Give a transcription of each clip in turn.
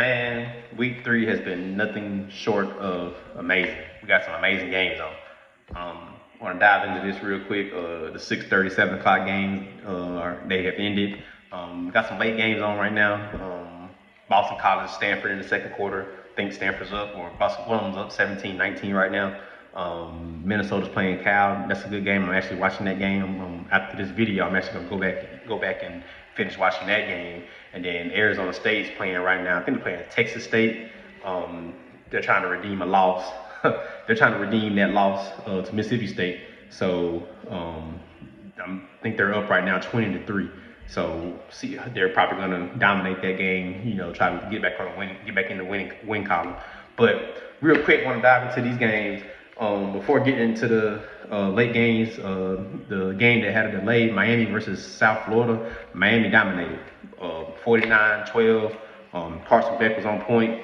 Man, week 3 has been nothing short of amazing. We got some amazing games on. I want to dive into this real quick. The 6:30, 7 o'clock games, they have ended. We got some late games on right now. Boston College, Stanford in the second quarter. I think Stanford's up, or Boston Williams up 17-19 right now. Minnesota's playing Cal. That's a good game. I'm actually watching that game. After this video, I'm actually gonna go back and finish watching that game. And then Arizona State's playing right now. I think they're playing Texas State. They're trying to redeem a loss. They're trying to redeem that loss to Mississippi State. So I think they're up right now 20-3. So see, they're probably gonna dominate that game. You know, try to get back in the win column. But real quick, want to dive into these games. Before getting into the late games, the game that had a delay, Miami versus South Florida, Miami dominated 49-12. Carson Beck was on point,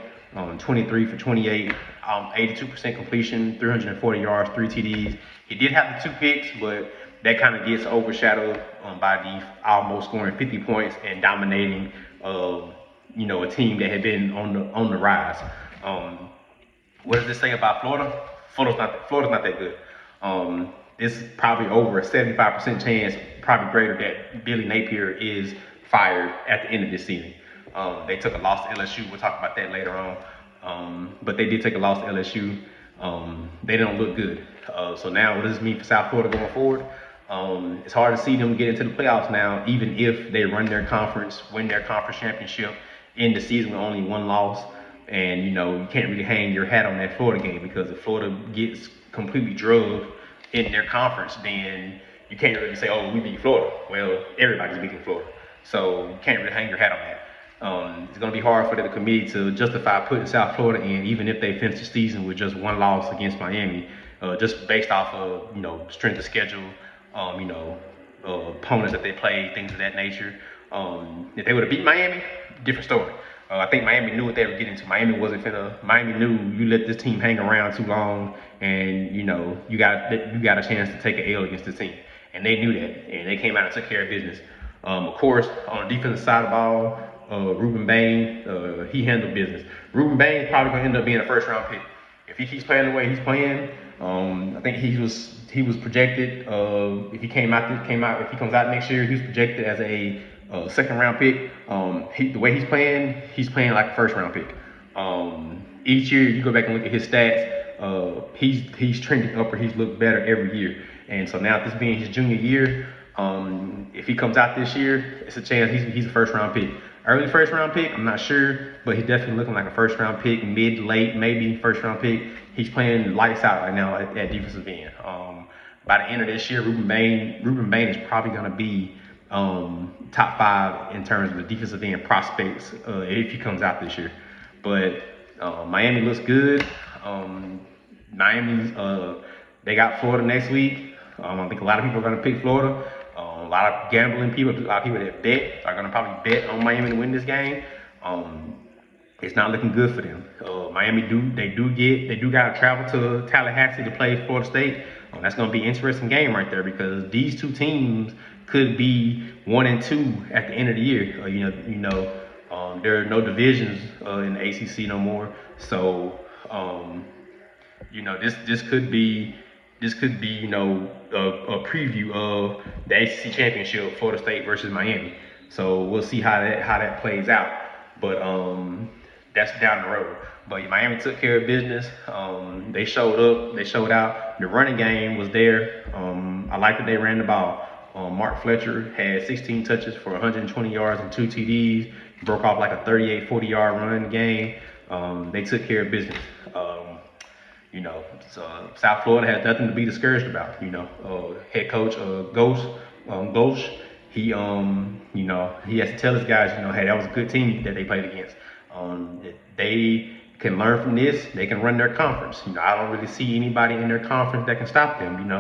23 for 28, 82% completion, 340 yards, 3 TDs. He did have the 2 picks, but that kind of gets overshadowed by the almost scoring 50 points and dominating, a team that had been on the rise. What does this say about Florida? Florida's not that good. It's probably over a 75% chance, probably greater, that Billy Napier is fired at the end of this season. They took a loss to LSU. We'll talk about that later on. But they did take a loss to LSU. They don't look good. So now what does this mean for South Florida going forward? It's hard to see them get into the playoffs now, even if they win their conference championship in the season with only 1 loss. And, you can't really hang your hat on that Florida game, because if Florida gets completely drugged in their conference, then you can't really say, oh, we beat Florida. Well, everybody's beating Florida. So you can't really hang your hat on that. It's going to be hard for the committee to justify putting South Florida in, even if they finish the season with just 1 loss against Miami, just based off of, strength of schedule, opponents that they play, things of that nature. If they would have beat Miami, different story. I think Miami knew what they were getting to. Miami knew you let this team hang around too long, and you got a chance to take an L against this team, and they knew that, and they came out and took care of business. Of course, on the defensive side of the ball, Ruben Bain, he handled business. Ruben Bain is probably going to end up being a 1st-round pick if he keeps playing the way he's playing. I think he was projected. If he comes out next year, he was projected as a 2nd-round pick. The way he's playing like a 1st-round pick. Each year you go back and look at his stats, he's trending upward. He's looked better every year. And so now, this being his junior year, if he comes out this year, it's a chance he's a 1st-round pick. Early 1st-round pick, I'm not sure, but he's definitely looking like a 1st-round pick, mid, late, maybe 1st-round pick. He's playing lights out right now at defensive end. By the end of this year, Ruben Bain is probably going to be top 5 in terms of the defensive end prospects if he comes out this year. But Miami looks good. They got Florida next week. I think a lot of people are going to pick Florida. A lot of gambling people, a lot of people that bet are going to probably bet on Miami to win this game. It's not looking good for them. Miami do got to travel to Tallahassee to play Florida State. That's going to be an interesting game right there, because these 2 teams could be 1 and 2 at the end of the year. There are no divisions in the ACC no more. So this could be a preview of the ACC championship, Florida State versus Miami. So we'll see how that plays out. But that's down the road. But Miami took care of business. They showed up. They showed out. The running game was there. I like that they ran the ball. Mark Fletcher had 16 touches for 120 yards and 2 TDs. Broke off like a 38, 40-yard run in the game. They took care of business. So South Florida has nothing to be discouraged about. Head coach Ghosh, he has to tell his guys, hey, that was a good team that they played against. They can learn from this. They can run their conference. I don't really see anybody in their conference that can stop them.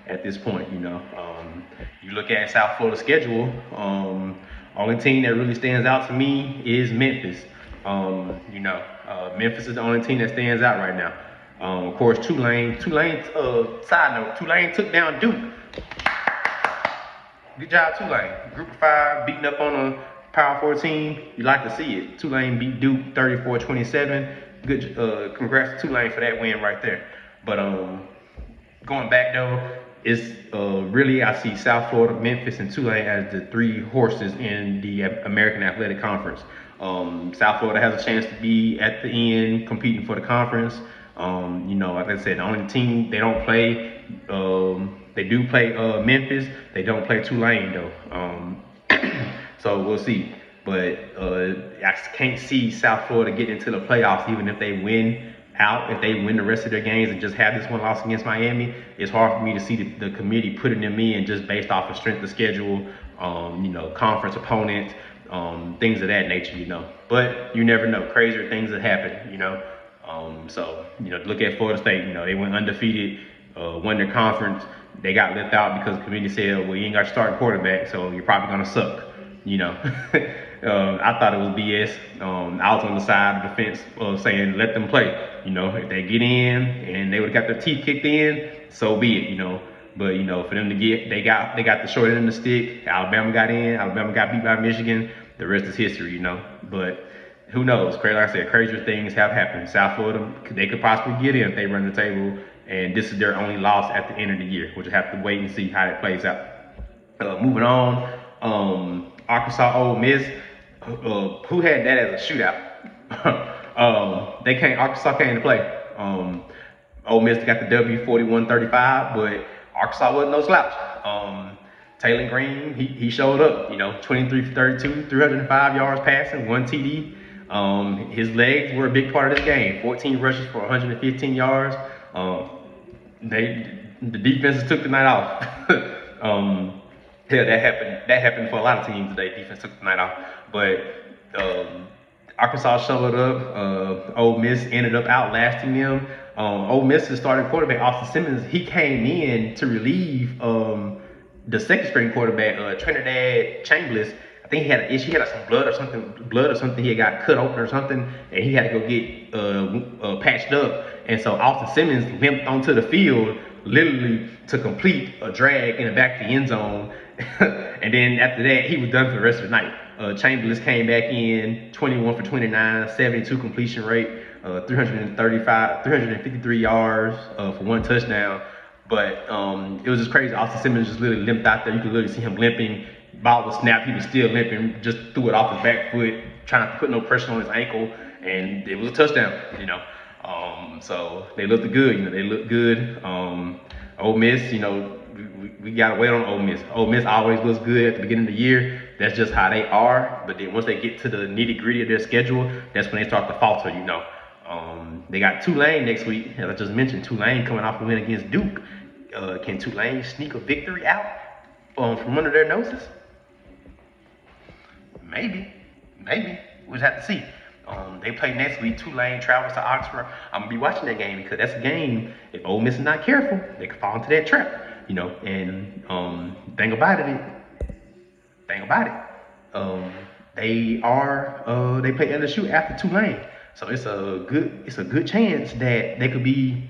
At this point, you look at South Florida's schedule. Only team that really stands out to me is Memphis. Memphis is the only team that stands out right now. Of course, Tulane, side note, Tulane took down Duke. Good job, Tulane. Group of 5, beating up on Power 4 team, you like to see it. Tulane beat Duke 34-27. Good, congrats to Tulane for that win right there. But going back though, it's really I see South Florida, Memphis, and Tulane as the three horses in the American Athletic Conference. South Florida has a chance to be at the end competing for the conference. Like I said, the only team they don't play, they do play Memphis. They don't play Tulane though. So we'll see. But I can't see South Florida getting into the playoffs even if they win out. If they win the rest of their games and just have this one loss against Miami, it's hard for me to see the committee putting them in just based off of strength of schedule, conference opponents, things of that nature. But you never know. Crazier things that happen, look at Florida State. They went undefeated, won their conference. They got left out because the committee said, well, you ain't got to start quarterback, so you're probably going to suck. I thought it was BS. I was on the side of the fence saying let them play. If they get in and they would have got their teeth kicked in, so be it. But for them to they got the short end of the stick. Alabama got in. Alabama got beat by Michigan. The rest is history. But who knows? Like I said, crazier things have happened. South Florida, they could possibly get in if they run the table, and this is their only loss at the end of the year. We'll just have to wait and see how it plays out. Moving on. Arkansas, Ole Miss, who had that as a shootout? Arkansas came to play. Ole Miss got the W 41-35, but Arkansas wasn't no slouch. Taylor Green, he showed up, 23 for 32, 305 yards passing, 1 TD. His legs were a big part of this game. 14 rushes for 115 yards. The defenses took the night off. Yeah, that happened for a lot of teams today. Defense took the night off, but Arkansas showed up. Ole Miss ended up outlasting them. Ole Miss's starting quarterback Austin Simmons, he came in to relieve the second string quarterback Trinidad Chambliss. I think he had an issue. He had some blood or something. He had got cut open or something, and he had to go get patched up. And so Austin Simmons limped onto the field literally to complete a drag in the back of the end zone. And then after that, he was done for the rest of the night. Chambliss came back in 21 for 29, 72 completion rate, 353 yards for 1 touchdown. But it was just crazy. Austin Simmons just literally limped out there. You could literally see him limping. Ball was snapped. He was still limping. Just threw it off his back foot, trying not to put no pressure on his ankle, and it was a touchdown. So they looked good. They looked good. Ole Miss, we gotta wait on Ole Miss. Ole Miss always looks good at the beginning of the year. That's just how they are. But then once they get to the nitty gritty of their schedule, that's when they start to falter. They got Tulane next week, as I just mentioned. Tulane coming off a win against Duke. Can Tulane sneak a victory out from under their noses? Maybe. We'll just have to see. They play next week. Tulane travels to Oxford. I'm gonna be watching that game because that's a game. If Ole Miss is not careful, they could fall into that trap. And thing about it, they play LSU after Tulane, so it's a good chance that they can be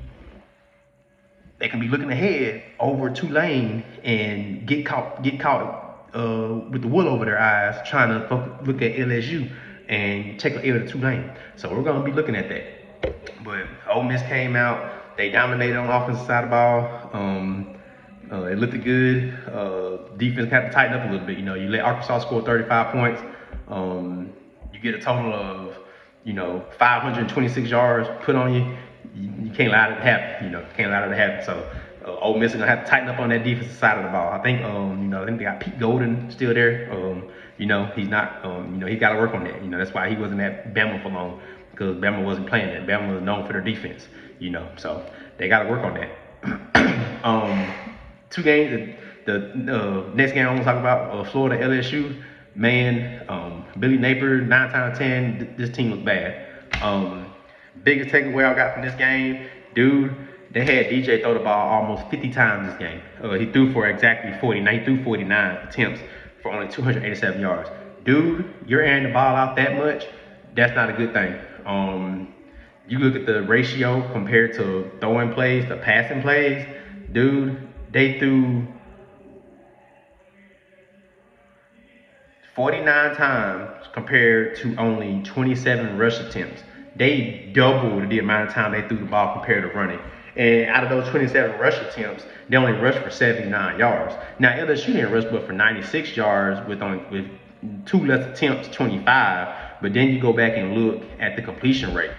looking ahead over Tulane and get caught with the wool over their eyes, trying to look at LSU and take an L to Tulane. So we're gonna be looking at that. But Ole Miss came out, they dominated on the offensive side of the ball. It looked good. Defense had to tighten up a little bit. You let Arkansas score 35 points. You get a total of 526 yards put on you. You can't allow it to happen. So Ole Miss is gonna have to tighten up on that defensive side of the ball. I think they got Pete Golden still there. He's not. He got to work on that. That's why he wasn't at Bama for long, because Bama wasn't playing that. Bama was known for their defense. So they got to work on that. 2 games. The next game I'm gonna talk about, Florida LSU. Man, Billy Napier, 9 times 10. This team was bad. Biggest takeaway I got from this game, dude. They had DJ throw the ball almost 50 times this game. He threw for exactly 49. He threw 49 attempts for only 287 yards. Dude, you're airing the ball out that much. That's not a good thing. You look at the ratio compared to throwing plays to passing plays. Dude, they threw 49 times compared to only 27 rush attempts. They doubled the amount of time they threw the ball compared to running. And out of those 27 rush attempts, they only rushed for 79 yards. Now LSU didn't rush but for 96 yards with 2 less attempts, 25. But then you go back and look at the completion rate.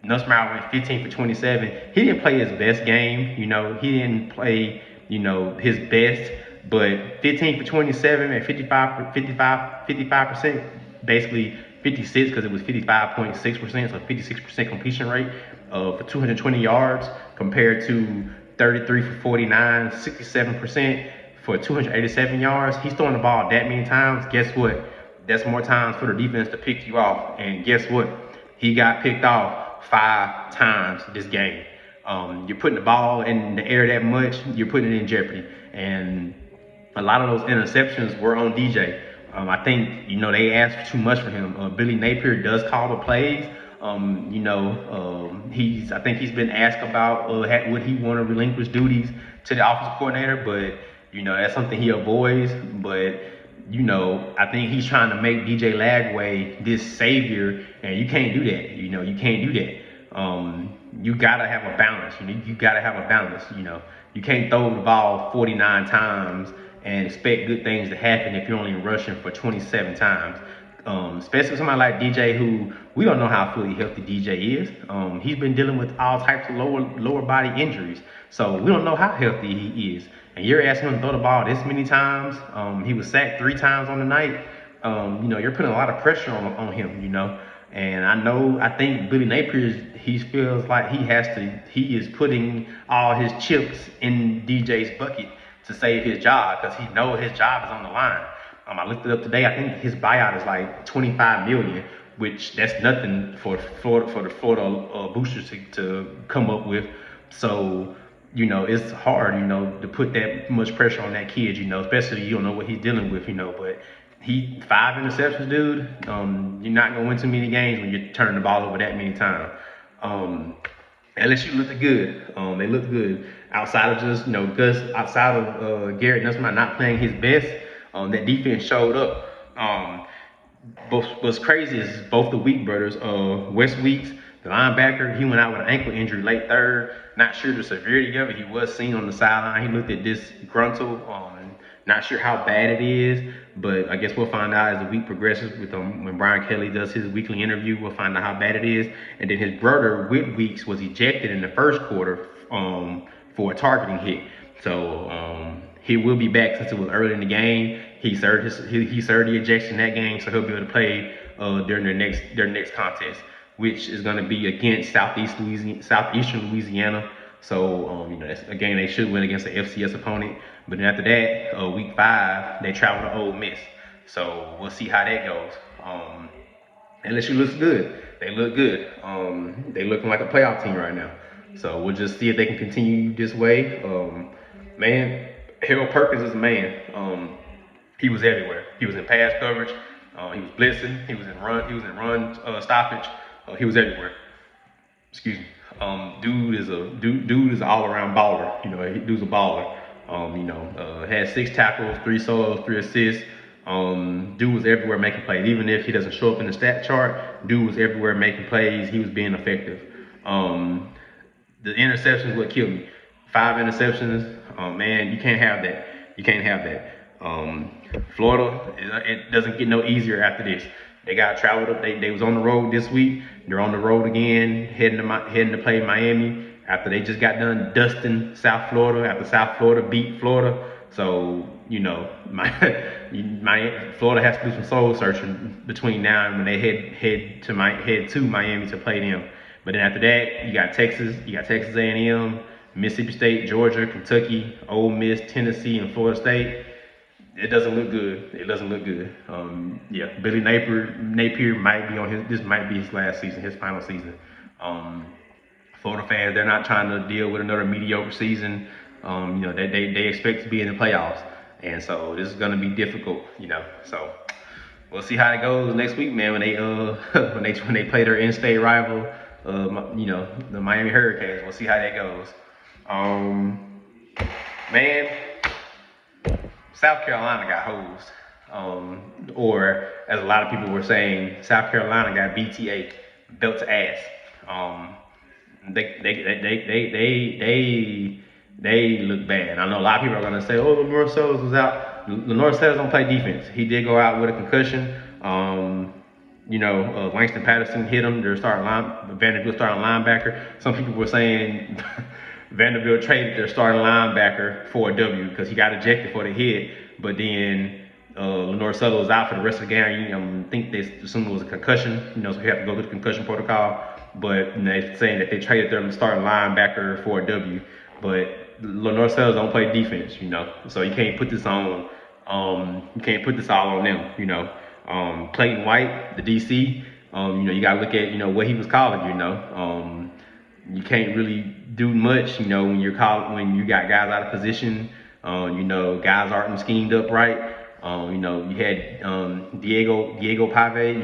Nussmeier went 15 for 27. He didn't play his best game. He didn't play, his best. But 15 for 27 and 55%, basically 56 because it was 55.6%, so 56% completion rate for 220 yards compared to 33 for 49, 67% for 287 yards. He's throwing the ball that many times. Guess what? That's more times for the defense to pick you off. And guess what? He got picked off 5 times this game. You're putting the ball in the air that much, you're putting it in jeopardy. And a lot of those interceptions were on DJ. I think, they asked too much for him. Billy Napier does call the plays. I think he's been asked about would he want to relinquish duties to the offensive coordinator, but, that's something he avoids. But, I think he's trying to make DJ Lagway this savior, and you can't do that. You can't do that. You gotta have a balance. You gotta have a balance. You can't throw the ball 49 times and expect good things to happen if you're only rushing for 27 times. Especially somebody like DJ, who we don't know how fully healthy DJ is. He's been dealing with all types of lower body injuries, so we don't know how healthy he is. And you're asking him to throw the ball this many times. He was sacked 3 times on the night. You're putting a lot of pressure on him. And I think Billy Napier, he feels like he is putting all his chips in DJ's bucket to save his job, because he knows his job is on the line. I looked it up today. I think his buyout is like $25 million, which that's nothing for the Florida boosters to come up with. So, it's hard, to put that much pressure on that kid, especially you don't know what he's dealing with, but he 5 interceptions, dude. You're not gonna win too many games when you're turning the ball over that many times. LSU looked good. They looked good outside of just outside of Garrett Nussmeier not playing his best. That defense showed up. What's crazy is both the Week brothers, Wes Weeks, the linebacker, he went out with an ankle injury late third. Not sure the severity of it. He was seen on the sideline. He looked at disgruntled. Not sure how bad it is, but I guess we'll find out as the week progresses with when Brian Kelly does his weekly interview. We'll find out how bad it is. And then his brother, Whit Weeks, was ejected in the first quarter for a targeting hit. So he will be back since it was early in the game. He served the ejection that game, so he'll be able to play during their next contest, which is going to be against Southeastern Louisiana. So that's a game they should win against the FCS opponent. But then after that, week 5, they travel to Ole Miss. So we'll see how that goes. LSU looks good. They look good. They looking like a playoff team right now. So we'll just see if they can continue this way. Man, Harold Perkins is a man. He was everywhere. He was in pass coverage. He was blitzing. He was in run stoppage. He was everywhere. Excuse me. Dude is an all-around baller. Dude's a baller. Had 6 tackles, 3 solos, 3 assists. Dude was everywhere making plays. Even if he doesn't show up in the stat chart, dude was everywhere making plays. He was being effective. The interceptions what killed me. 5 interceptions. Man, you can't have that. You can't have that. Florida, it doesn't get no easier after this. They got traveled up. They was on the road this week. They're on the road again, heading to play Miami after they just got done dusting South Florida. After South Florida beat Florida, so Florida has to do some soul searching between now and when they head to Miami to play them. But then after that, you got Texas A&M, Mississippi State, Georgia, Kentucky, Ole Miss, Tennessee, and Florida State. It doesn't look good. Billy Napier might be this might be his last season, his final season. Florida fans, they're not trying to deal with another mediocre season. They expect to be in the playoffs, and so this is going to be difficult. So we'll see how it goes next week, man. When they when they play their in-state rival, the Miami Hurricanes. We'll see how that goes. Man. South Carolina got hosed. Or as a lot of people were saying, South Carolina got BTA, belt to ass. Um, they look bad. I know a lot of people are gonna say, "Oh, Lenore Sellers was out." Lenore Sellers don't play defense. He did go out with a concussion. Langston Patterson hit him. Vanderbilt starting linebacker. Some people were saying Vanderbilt traded their starting linebacker for a W because he got ejected for the hit. But then Lenore Sellers was out for the rest of the game. I think they assumed it was a concussion. So he had to go through the concussion protocol. But they're saying that they traded their starting linebacker for a W. But Lenore Sellers don't play defense. So you can't put this on. You can't put this all on them. Clayton White, the DC. You got to look at what he was calling. You can't really do much. When you got guys out of position. Guys aren't schemed up right. You had Diego Pave.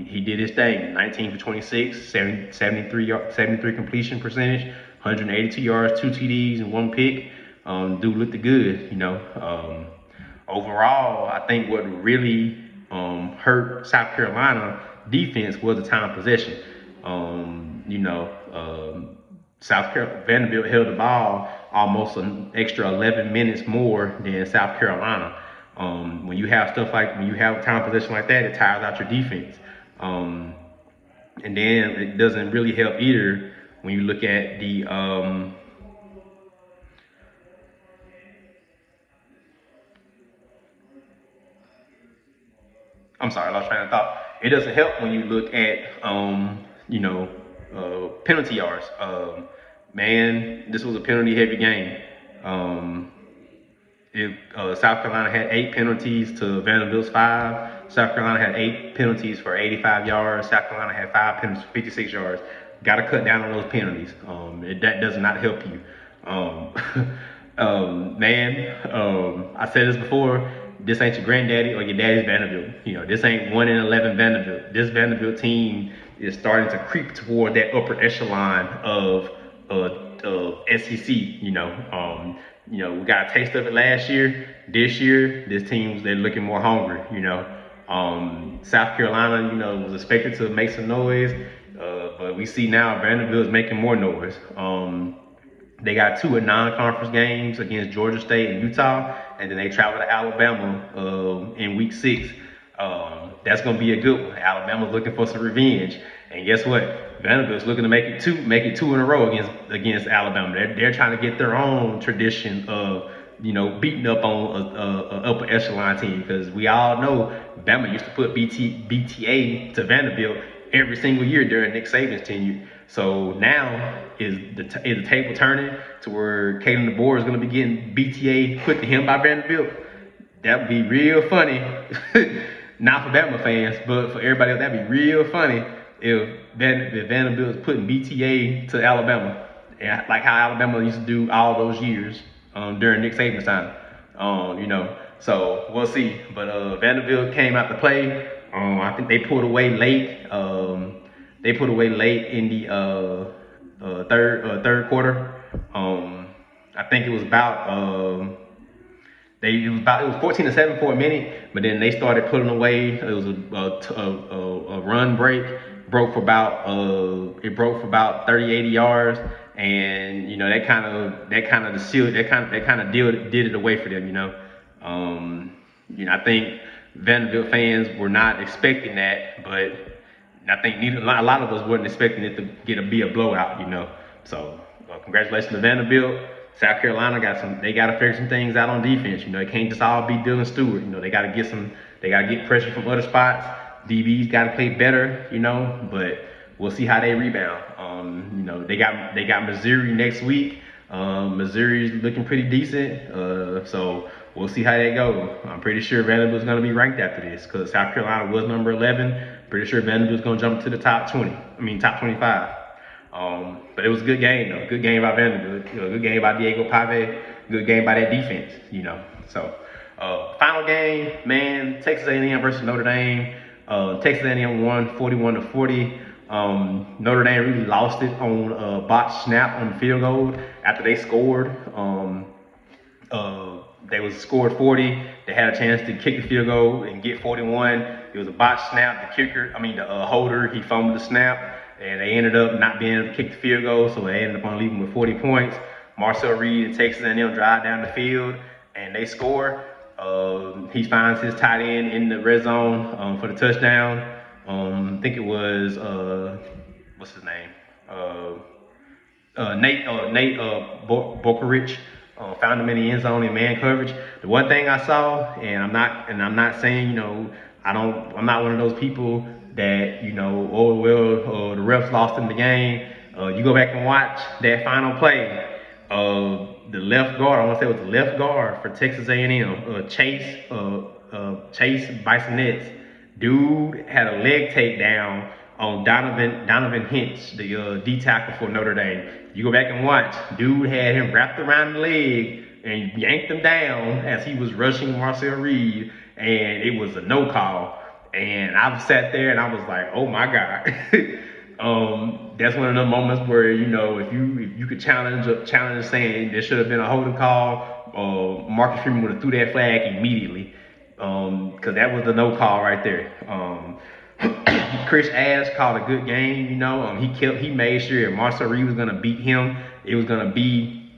He did his thing. 19 for 26, 73 completion percentage, 182 yards, 2 TDs, and 1 pick. Dude looked good. Overall, I think what really hurt South Carolina defense was the time of possession. Vanderbilt held the ball almost an extra 11 minutes more than South Carolina. When you have time of possession like that, it tires out your defense. And then it doesn't really help either when you look at the I'm sorry, I lost train of thought. It doesn't help when you look at penalty yards. Man, this was a penalty-heavy game. South Carolina had 8 penalties to Vanderbilt's 5. South Carolina had 8 penalties for 85 yards. South Carolina had 5 penalties for 56 yards. Got to cut down on those penalties. That does not help you. I said this before. This ain't your granddaddy or your daddy's Vanderbilt. This ain't 1 in 11 Vanderbilt. This Vanderbilt team is starting to creep toward that upper echelon of SEC. We got a taste of it last year. This year, they're looking more hungry. South Carolina, was expected to make some noise, but we see now Vanderbilt is making more noise. They got 2 non-conference games against Georgia State and Utah, and then they travel to Alabama in week 6. That's going to be a good one. Alabama's looking for some revenge, and guess what? Vanderbilt's looking to make it two in a row against Alabama. They're trying to get their own tradition of beating up on a upper echelon team, because we all know Bama used to put BTA to Vanderbilt every single year during Nick Saban's tenure. So now is the table turning to where Kalen DeBoer is going to be getting BTA put to him by Vanderbilt? That would be real funny. Not for Bama fans, but for everybody else, that'd be real funny if Vanderbilt is putting BTA to Alabama, and like how Alabama used to do all those years during Nick Saban's time. So we'll see. But Vanderbilt came out to play. I think they pulled away late. They put away late in the third quarter. I think it was about it was 14-7 for a minute, but then they started putting away. It was a run break. Broke for about 30-80 yards, and that kind of did it away for them. I think Vanderbilt fans were not expecting that, but I think a lot of us weren't expecting it to be a blowout. So congratulations to Vanderbilt. South Carolina they got to figure some things out on defense. It can't just all be Dylan Stewart. They got to get pressure from other spots. DB's got to play better, but we'll see how they rebound. They got Missouri next week. Missouri's looking pretty decent. So we'll see how they go. I'm pretty sure Vanderbilt's going to be ranked after this, because South Carolina was number 11. Pretty sure Vanderbilt's going to jump to the top 25. But it was a good game, though. Good game by Vanderbilt. Good game by Diego Pave. Good game by that defense, So, final game, man, Texas A&M versus Notre Dame. Texas A&M won 41-40. Notre Dame really lost it on a botched snap on the field goal after they scored. They was scored 40. They had a chance to kick the field goal and get 41. It was a botched snap. The holder, he fumbled the snap, and they ended up not being able to kick the field goal, so they ended up on leaving with 40 points. Marcel Reed and Texas A&M drive down the field, and they score. He finds his tight end in the red zone for the touchdown. I think it was what's his name? Nate Bokerich found him in the end zone in man coverage. The one thing I saw, and I'm not saying, I'm not one of those people that, the refs lost in the game. You go back and watch that final play. The left guard, I want to say it was the left guard for Texas A&M, Chase Bisonets. Dude had a leg takedown on Donovan Hinch, the D tackle for Notre Dame. You go back and watch, dude had him wrapped around the leg and yanked him down as he was rushing Marcel Reed, and it was a no call. And I sat there and I was like, oh my God. That's one of the moments where, if you could challenge saying there should have been a holding call, Marcus Freeman would have threw that flag immediately. Because that was the no call right there. Chris Ash called a good game, he made sure if Marcel Reed was gonna beat him, it was gonna be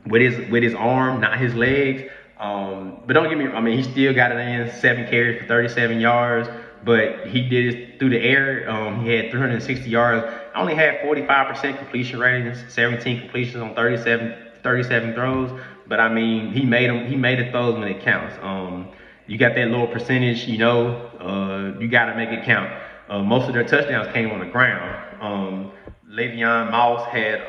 with his arm, not his legs. But don't get me, he still got it in, 7 carries for 37 yards, but he did it through the air. He had 360 yards, only had 45% completion rating, 17 completions on 37 throws. But he made the throws when it counts. You got that lower percentage, you gotta make it count. Most of their touchdowns came on the ground. Le'Veon Moss had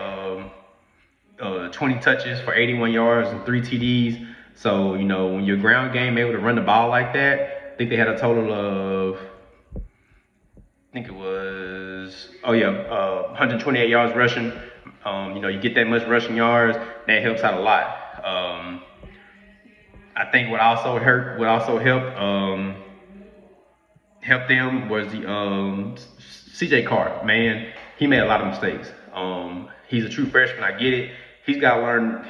20 touches for 81 yards and 3 TDs. So, when your ground game able to run the ball like that, I think they had a total of, 128 yards rushing. You get that much rushing yards, that helps out a lot. I think what also helped them was the CJ Carr. Man, he made a lot of mistakes. He's a true freshman. I get it. He's got to learn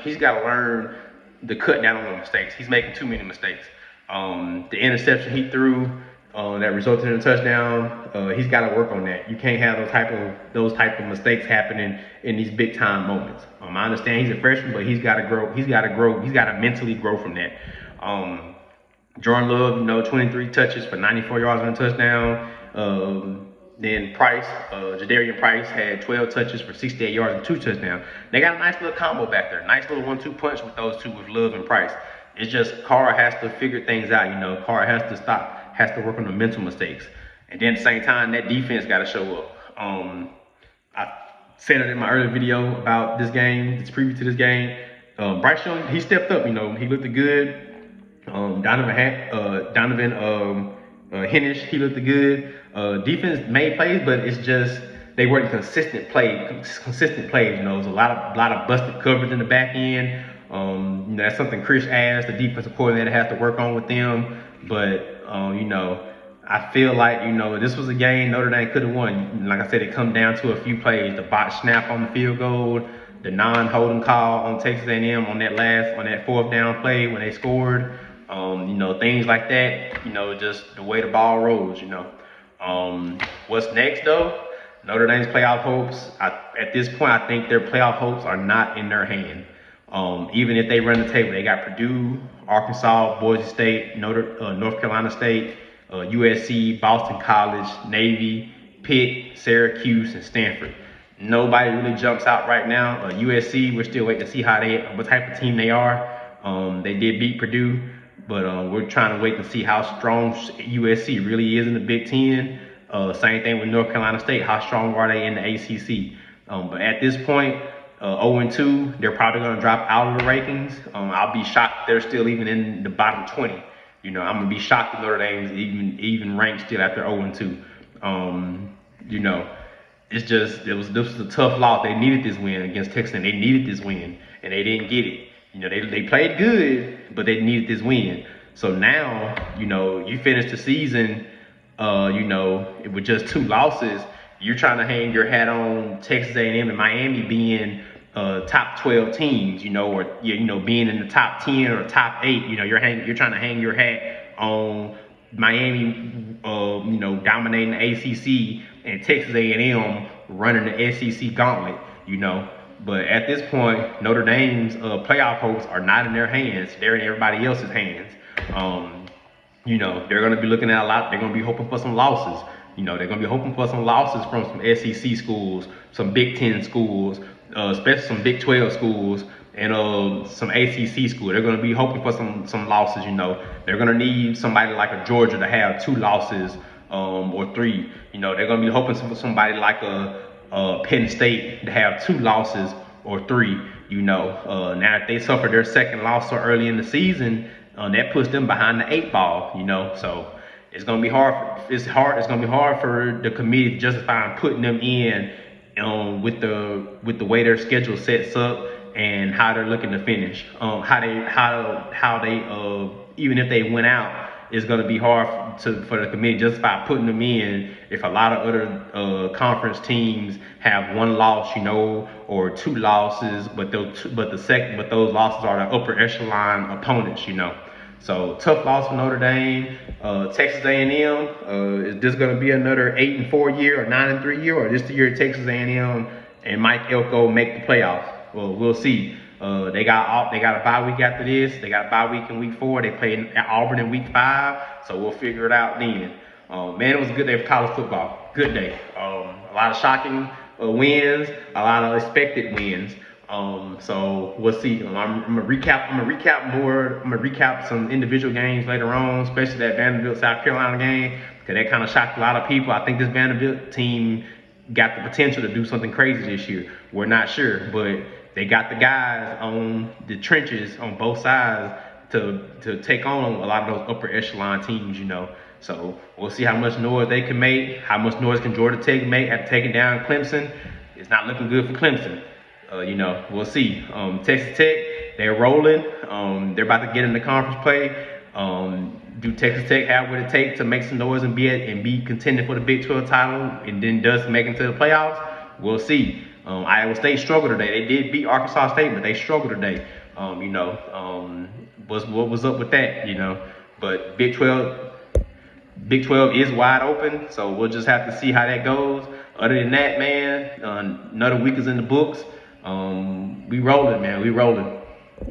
to cut down on the mistakes. He's making too many mistakes. The interception he threw that resulted in a touchdown. He's got to work on that. You can't have those type of mistakes happening in these big time moments. I understand he's a freshman, but he's got to grow. He's got to mentally grow from that. Jordan Love, 23 touches for 94 yards on a touchdown. Then Price, Jadarian Price had 12 touches for 68 yards and 2 touchdowns. They got a nice little combo back there. Nice little 1-2 punch with those two, with Love and Price. It's just Carr has to figure things out, Carr has to work on the mental mistakes. And then at the same time, that defense got to show up. I said it in my earlier video about this preview to this game. Bryce Young, he stepped up, he looked good. Donovan Hinnish, he looked good. Defense made plays, but it's just they weren't consistent plays. It was a lot of busted coverage in the back end. That's something Chris Ash, the defensive coordinator, has to work on with them. But I feel like this was a game Notre Dame could have won. Like I said, it come down to a few plays: the botched snap on the field goal, the non-holding call on Texas A&M on that fourth down play when they scored. Things like that, just the way the ball rolls, What's next, though? Notre Dame's playoff hopes, at this point, I think their playoff hopes are not in their hand. Even if they run the table, they got Purdue, Arkansas, Boise State, North Carolina State, USC, Boston College, Navy, Pitt, Syracuse, and Stanford. Nobody really jumps out right now. USC, we're still waiting to see what type of team they are. They did beat Purdue, but we're trying to wait to see how strong USC really is in the Big Ten. Same thing with North Carolina State. How strong are they in the ACC? But at this point, 0-2, they're probably going to drop out of the rankings. I'll be shocked if they're still even in the bottom 20. I'm going to be shocked if Notre Dame's even ranked still after 0-2. This was a tough loss. They needed this win against Texas. They needed this win, and they didn't get it. They played good, but they needed this win. So now, you finish the season, with just 2 losses. You're trying to hang your hat on Texas A&M and Miami being top 12 teams, or being in the top 10 or top 8. You're trying to hang your hat on Miami, dominating the ACC, and Texas A&M running the SEC gauntlet. But at this point, Notre Dame's playoff hopes are not in their hands; they're in everybody else's hands. They're going to be looking at a lot. They're going to be hoping for some losses. They're going to be hoping for some losses from some SEC schools, some Big Ten schools, especially some Big 12 schools, and some ACC schools. They're going to be hoping for some losses. They're going to need somebody like a Georgia to have 2 losses or 3. They're going to be hoping for somebody like a Penn State to have 2 losses or 3. Now if they suffer their second loss so early in the season, that puts them behind the 8 ball. So it's gonna be hard. It's gonna be hard for the committee to justify putting them in, with the way their schedule sets up and how they're looking to finish. How they even if they went out, it's gonna be hard for the committee to justify putting them in if a lot of other conference teams have 1 loss, or 2 losses, but those losses are the upper echelon opponents, So tough loss for Notre Dame. Texas A&M, is this going to be another 8-4 year or 9-3 year, or this the year Texas A&M and Mike Elko make the playoffs? Well, we'll see. They got a bye week after this. They got a bye week in week 4. They play at Auburn in week 5, so we'll figure it out then. Man, it was a good day for college football. Good day. A lot of shocking wins, a lot of expected wins. So we'll see. I'm gonna recap more. I'm gonna recap some individual games later on, especially that Vanderbilt South Carolina game, because that kind of shocked a lot of people. I think this Vanderbilt team got the potential to do something crazy this year. We're not sure, but they got the guys on the trenches on both sides to take on a lot of those upper echelon teams. So we'll see how much noise they can make. How much noise can Georgia Tech make after taking down Clemson? It's not looking good for Clemson. We'll see. Texas Tech, they're rolling. They're about to get into conference play. Do Texas Tech have what it takes to make some noise and be contending for the Big 12 title, and then does make it to the playoffs? We'll see. Iowa State struggled today. They did beat Arkansas State, but they struggled today. What was up with that? But Big 12 is wide open, so we'll just have to see how that goes. Other than that, man, another week is in the books. We rolling, man. We rolling.